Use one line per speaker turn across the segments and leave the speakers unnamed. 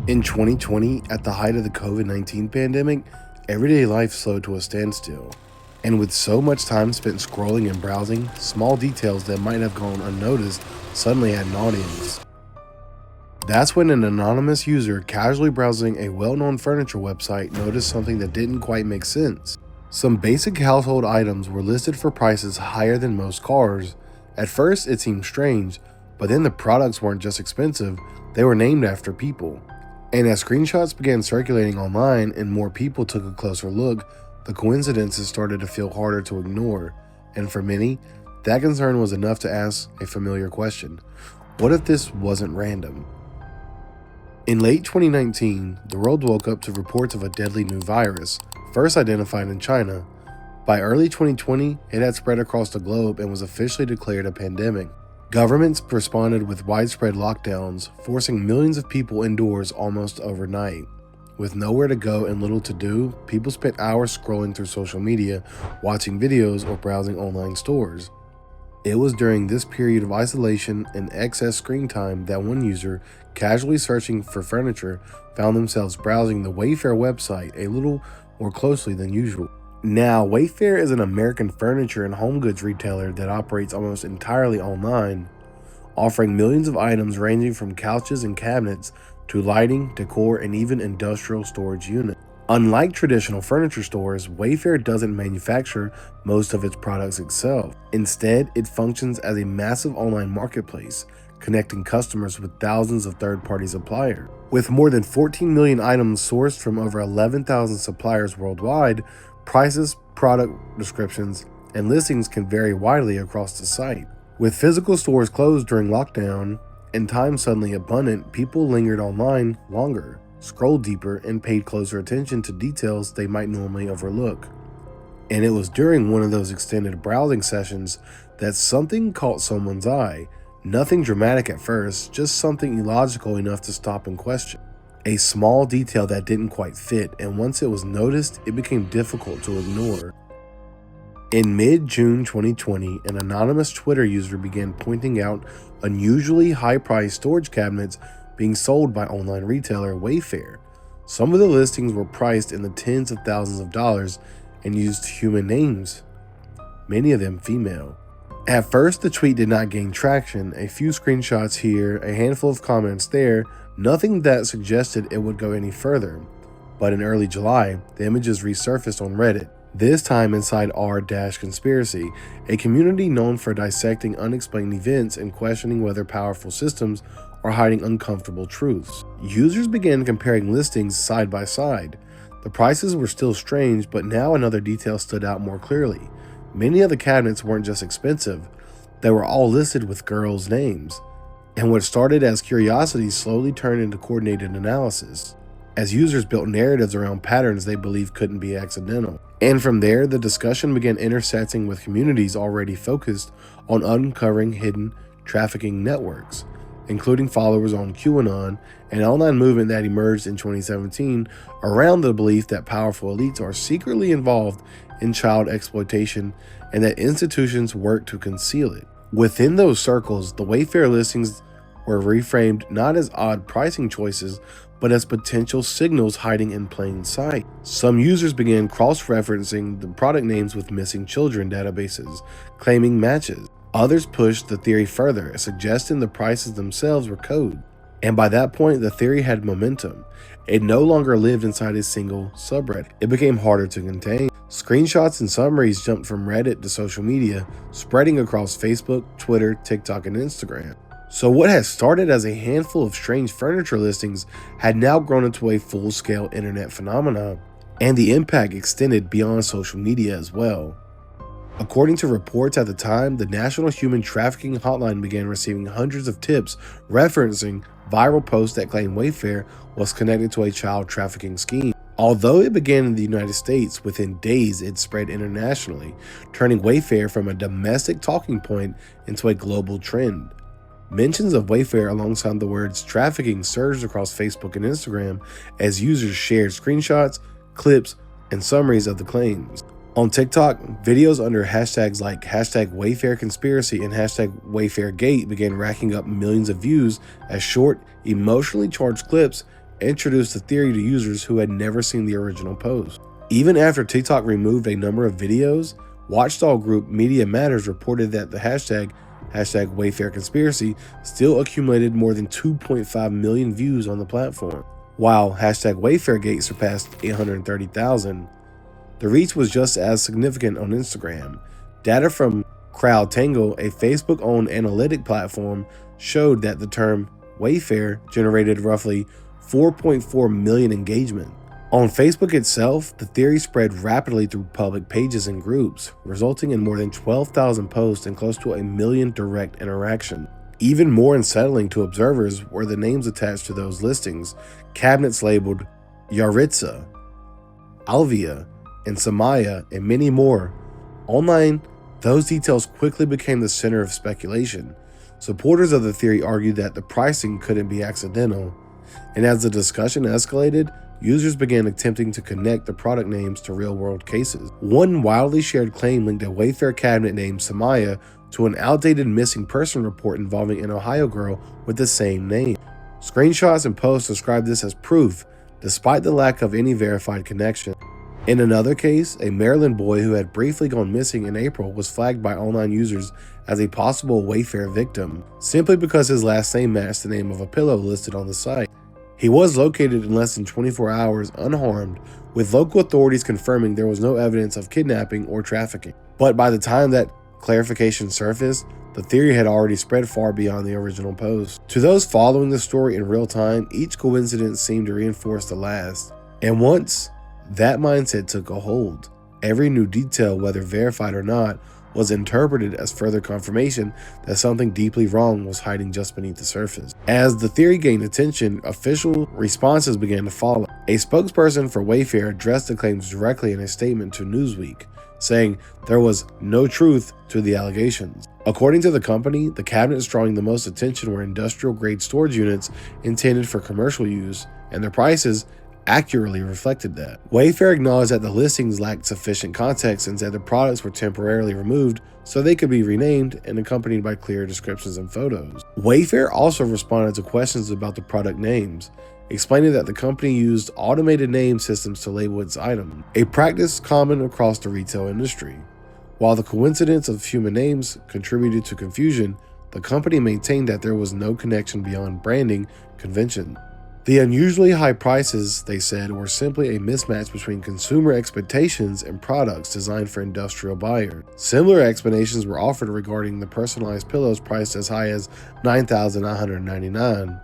In 2020, at the height of the COVID-19 pandemic, everyday life slowed to a standstill. And with so much time spent scrolling and browsing, small details that might have gone unnoticed suddenly had an audience. That's when an anonymous user casually browsing a well-known furniture website noticed something that didn't quite make sense. Some basic household items were listed for prices higher than most cars. At first, it seemed strange, but then the products weren't just expensive, they were named after people. And as screenshots began circulating online and more people took a closer look, the coincidences started to feel harder to ignore. And for many, that concern was enough to ask a familiar question: what if this wasn't random? In late 2019, the world woke up to reports of a deadly new virus, first identified in China. By early 2020, it had spread across the globe and was officially declared a pandemic. Governments responded with widespread lockdowns, forcing millions of people indoors almost overnight. With nowhere to go and little to do, people spent hours scrolling through social media, watching videos, or browsing online stores. It was during this period of isolation and excess screen time that one user, casually searching for furniture, found themselves browsing the Wayfair website a little more closely than usual. Now, Wayfair is an American furniture and home goods retailer that operates almost entirely online, offering millions of items ranging from couches and cabinets to lighting, decor, and even industrial storage units. Unlike traditional furniture stores, Wayfair doesn't manufacture most of its products itself. Instead, it functions as a massive online marketplace, connecting customers with thousands of third-party suppliers. With more than 14 million items sourced from over 11,000 suppliers worldwide, prices, product descriptions, and listings can vary widely across the site. With physical stores closed during lockdown and time suddenly abundant, people lingered online longer, scrolled deeper, and paid closer attention to details they might normally overlook. And it was during one of those extended browsing sessions that something caught someone's eye. Nothing dramatic at first, just something illogical enough to stop and question. A small detail that didn't quite fit, and once it was noticed, it became difficult to ignore. In mid-June 2020, an anonymous Twitter user began pointing out unusually high-priced storage cabinets being sold by online retailer Wayfair. Some of the listings were priced in the tens of thousands of dollars and used human names, many of them female. At first, the tweet did not gain traction. A few screenshots here, a handful of comments there, nothing that suggested it would go any further. But in early July, the images resurfaced on Reddit, this time inside r-conspiracy, a community known for dissecting unexplained events and questioning whether powerful systems are hiding uncomfortable truths. Users began comparing listings side by side. The prices were still strange, but now another detail stood out more clearly. Many of the cabinets weren't just expensive, they were all listed with girls' names. And what started as curiosity slowly turned into coordinated analysis, as users built narratives around patterns they believed couldn't be accidental. And from there, the discussion began intersecting with communities already focused on uncovering hidden trafficking networks, including followers on QAnon, an online movement that emerged in 2017 around the belief that powerful elites are secretly involved in child exploitation and that institutions work to conceal it. Within those circles, the Wayfair listings were reframed not as odd pricing choices, but as potential signals hiding in plain sight. Some users began cross-referencing the product names with missing children databases, claiming matches. Others pushed the theory further, suggesting the prices themselves were code. And by that point, the theory had momentum. It no longer lived inside a single subreddit. It became harder to contain. Screenshots and summaries jumped from Reddit to social media, spreading across Facebook, Twitter, TikTok, and Instagram. So what had started as a handful of strange furniture listings had now grown into a full-scale internet phenomenon, and the impact extended beyond social media as well. According to reports at the time, the National Human Trafficking Hotline began receiving hundreds of tips referencing viral posts that claimed Wayfair was connected to a child trafficking scheme. Although it began in the United States, within days it spread internationally, turning Wayfair from a domestic talking point into a global trend. Mentions of Wayfair alongside the words trafficking surged across Facebook and Instagram as users shared screenshots, clips, and summaries of the claims. On TikTok, videos under hashtags like #WayfairConspiracy and #WayfairGate began racking up millions of views as short, emotionally charged clips introduced the theory to users who had never seen the original post. Even after TikTok removed a number of videos, watchdog group Media Matters reported that the hashtag Wayfair Conspiracy still accumulated more than 2.5 million views on the platform. While hashtag WayfairGate surpassed 830,000, the reach was just as significant on Instagram. Data from CrowdTangle, a Facebook-owned analytic platform, showed that the term Wayfair generated roughly 4.4 million engagement. On Facebook itself, the theory spread rapidly through public pages and groups, resulting in more than 12,000 posts and close to 1 million direct interactions. Even more unsettling to observers were the names attached to those listings, cabinets labeled Yaritza, Alvia, and Samaya, and many more. Online, those details quickly became the center of speculation. Supporters of the theory argued that the pricing couldn't be accidental, and as the discussion escalated, users began attempting to connect the product names to real-world cases. One wildly shared claim linked a Wayfair cabinet named Samaya to an outdated missing person report involving an Ohio girl with the same name. Screenshots and posts described this as proof, despite the lack of any verified connection. In another case, a Maryland boy who had briefly gone missing in April was flagged by online users as a possible Wayfair victim, simply because his last name matched the name of a pillow listed on the site. He was located in less than 24 hours unharmed, with local authorities confirming there was no evidence of kidnapping or trafficking. But by the time that clarification surfaced, the theory had already spread far beyond the original post. To those following the story in real time, each coincidence seemed to reinforce the last. And once that mindset took a hold, every new detail, whether verified or not, was interpreted as further confirmation that something deeply wrong was hiding just beneath the surface. As the theory gained attention, official responses began to follow. A spokesperson for Wayfair addressed the claims directly in a statement to Newsweek, saying there was no truth to the allegations. According to the company, the cabinets drawing the most attention were industrial-grade storage units intended for commercial use, and their prices accurately reflected that. Wayfair acknowledged that the listings lacked sufficient context and said the products were temporarily removed so they could be renamed and accompanied by clear descriptions and photos. Wayfair also responded to questions about the product names, explaining that the company used automated name systems to label its items, a practice common across the retail industry. While the coincidence of human names contributed to confusion, the company maintained that there was no connection beyond branding convention. The unusually high prices, they said, were simply a mismatch between consumer expectations and products designed for industrial buyers. Similar explanations were offered regarding the personalized pillows priced as high as $9,999.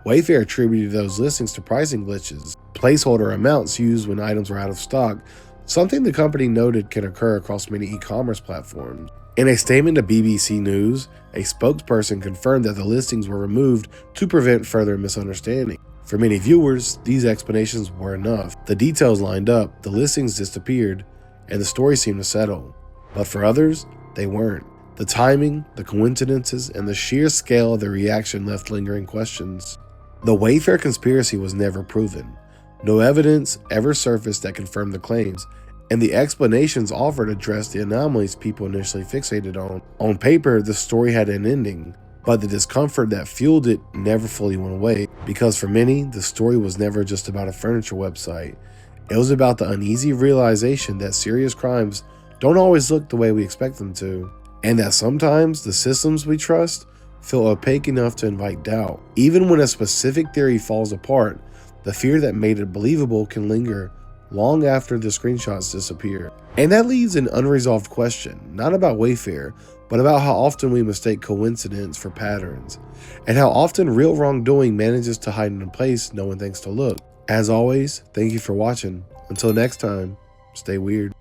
Wayfair attributed those listings to pricing glitches, placeholder amounts used when items were out of stock, something the company noted can occur across many e-commerce platforms. In a statement to BBC News, a spokesperson confirmed that the listings were removed to prevent further misunderstanding. For many viewers, these explanations were enough. The details lined up, the listings disappeared, and the story seemed to settle. But for others, they weren't. The timing, the coincidences, and the sheer scale of the reaction left lingering questions. The Wayfair conspiracy was never proven. No evidence ever surfaced that confirmed the claims, and the explanations offered addressed the anomalies people initially fixated on. On paper, the story had an ending, but the discomfort that fueled it never fully went away, because for many, the story was never just about a furniture website. It was about the uneasy realization that serious crimes don't always look the way we expect them to, and that sometimes the systems we trust feel opaque enough to invite doubt. Even when a specific theory falls apart, the fear that made it believable can linger long after the screenshots disappear. And that leaves an unresolved question, not about Wayfair, but about how often we mistake coincidence for patterns, and how often real wrongdoing manages to hide in a place no one thinks to look. As always, thank you for watching. Until next time, stay weird.